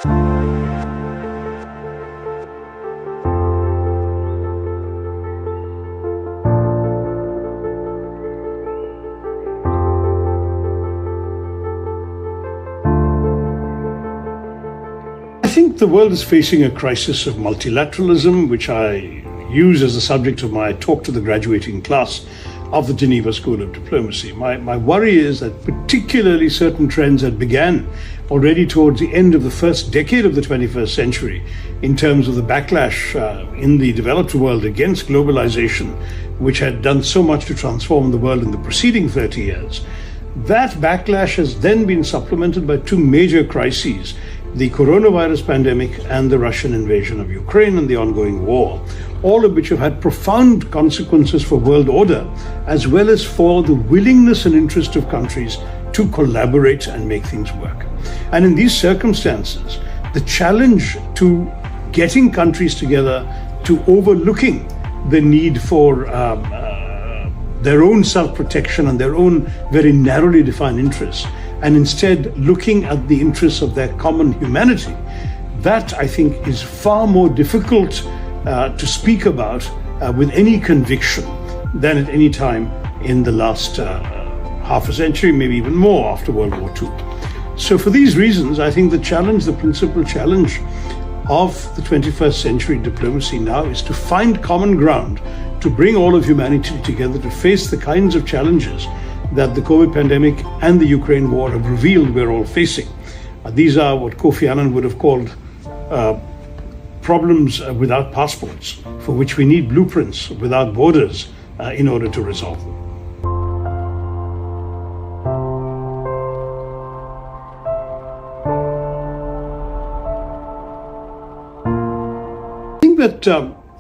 I think the world is facing a crisis of multilateralism, which I use as the subject of my talk to the graduating class of the Geneva School of Diplomacy. My worry is that particularly certain trends that began already towards the end of the first decade of the 21st century in terms of the backlash in the developed world against globalization, which had done so much to transform the world in the preceding 30 years. That backlash has then been supplemented by two major crises: the coronavirus pandemic and the Russian invasion of Ukraine and the ongoing war, all of which have had profound consequences for world order, as well as for the willingness and interest of countries to collaborate and make things work. And in these circumstances, the challenge to getting countries together, to overlooking the need for their own self-protection and their own very narrowly defined interests, and instead looking at the interests of their common humanity, that I think is far more difficult to speak about with any conviction than at any time in the last half a century, maybe even more after World War II. So for these reasons, I think the principal challenge of the 21st century diplomacy now is to find common ground, to bring all of humanity together to face the kinds of challenges that the COVID pandemic and the Ukraine war have revealed we're all facing. These are what Kofi Annan would have called problems without passports, for which we need blueprints without borders in order to resolve them. I think that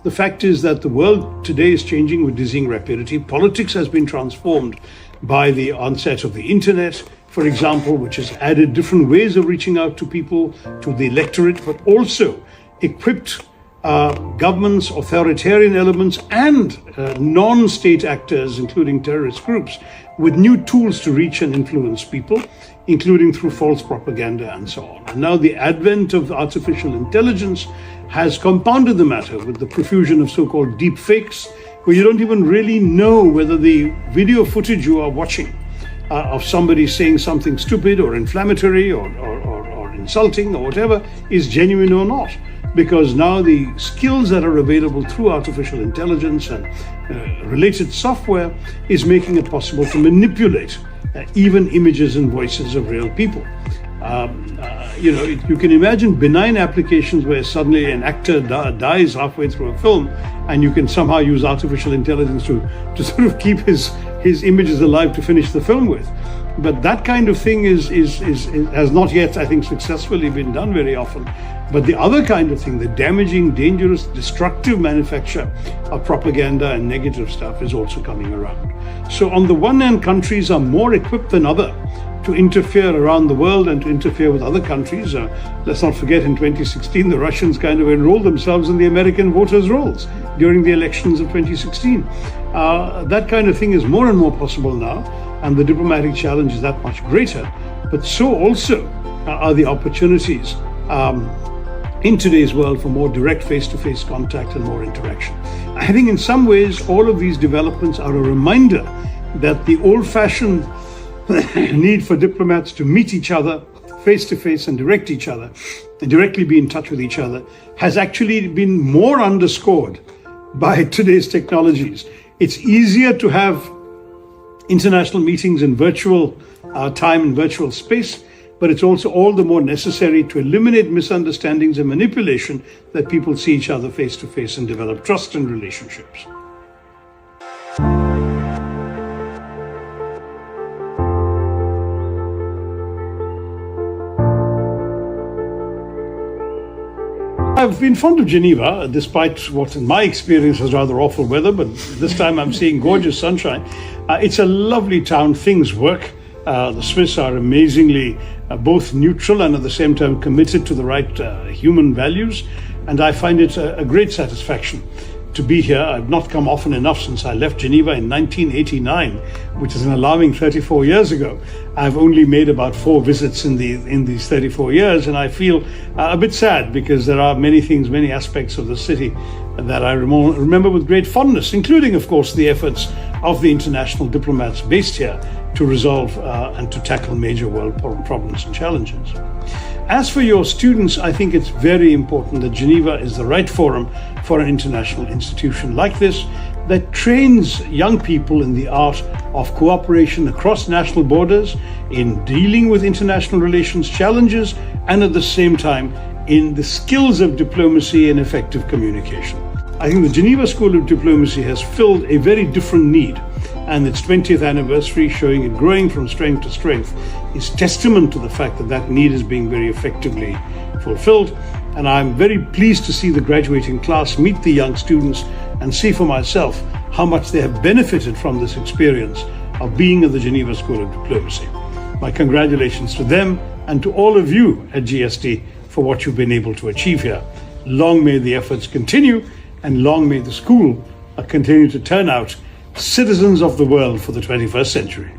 the fact is that the world today is changing with dizzying rapidity. Politics has been transformed by the onset of the internet, for example, which has added different ways of reaching out to people, to the electorate, but also equipped governments, authoritarian elements, and non-state actors, including terrorist groups, with new tools to reach and influence people, including through false propaganda and so on. And now the advent of artificial intelligence has compounded the matter with the profusion of so-called deep fakes, where you don't even really know whether the video footage you are watching of somebody saying something stupid or inflammatory or insulting or whatever is genuine or not. Because now the skills that are available through artificial intelligence and related software is making it possible to manipulate even images and voices of real people. You can imagine benign applications where suddenly an actor dies halfway through a film, and you can somehow use artificial intelligence to sort of keep his images alive to finish the film with. But that kind of thing has not yet, I think, successfully been done very often. But the other kind of thing, the damaging, dangerous, destructive manufacture of propaganda and negative stuff, is also coming around. So on the one hand, countries are more equipped than other to interfere around the world and to interfere with other countries. Let's not forget, in 2016, the Russians kind of enrolled themselves in the American voters' rolls during the elections of 2016. That kind of thing is more and more possible now, and the diplomatic challenge is that much greater. But so also are the opportunities in today's world for more direct face-to-face contact and more interaction. I think in some ways, all of these developments are a reminder that the old-fashioned need for diplomats to meet each other face-to-face and direct each other and directly be in touch with each other has actually been more underscored by today's technologies. It's easier to have international meetings in virtual time and virtual space, but it's also all the more necessary to eliminate misunderstandings and manipulation that people see each other face-to-face and develop trust in relationships. I've been fond of Geneva, despite what in my experience was rather awful weather, but this time I'm seeing gorgeous sunshine. It's a lovely town, things work. The Swiss are amazingly both neutral and at the same time committed to the right human values, and I find it a great satisfaction to be here. I've not come often enough since I left Geneva in 1989, which is an alarming 34 years ago. I've only made about 4 visits in these 34 years, and I feel a bit sad because there are many things, many aspects of the city that I remember with great fondness, including, of course, the efforts of the international diplomats based here to resolve and to tackle major world problems and challenges. As for your students, I think it's very important that Geneva is the right forum for an international institution like this that trains young people in the art of cooperation across national borders, in dealing with international relations challenges, and at the same time in the skills of diplomacy and effective communication. I think the Geneva School of Diplomacy has filled a very different need, and its 20th anniversary, showing it growing from strength to strength, is testament to the fact that that need is being very effectively fulfilled. And I'm very pleased to see the graduating class meet the young students and see for myself how much they have benefited from this experience of being at the Geneva School of Diplomacy. My congratulations to them and to all of you at GSD for what you've been able to achieve here. Long may the efforts continue, and long may the school continue to turn out citizens of the world for the 21st century.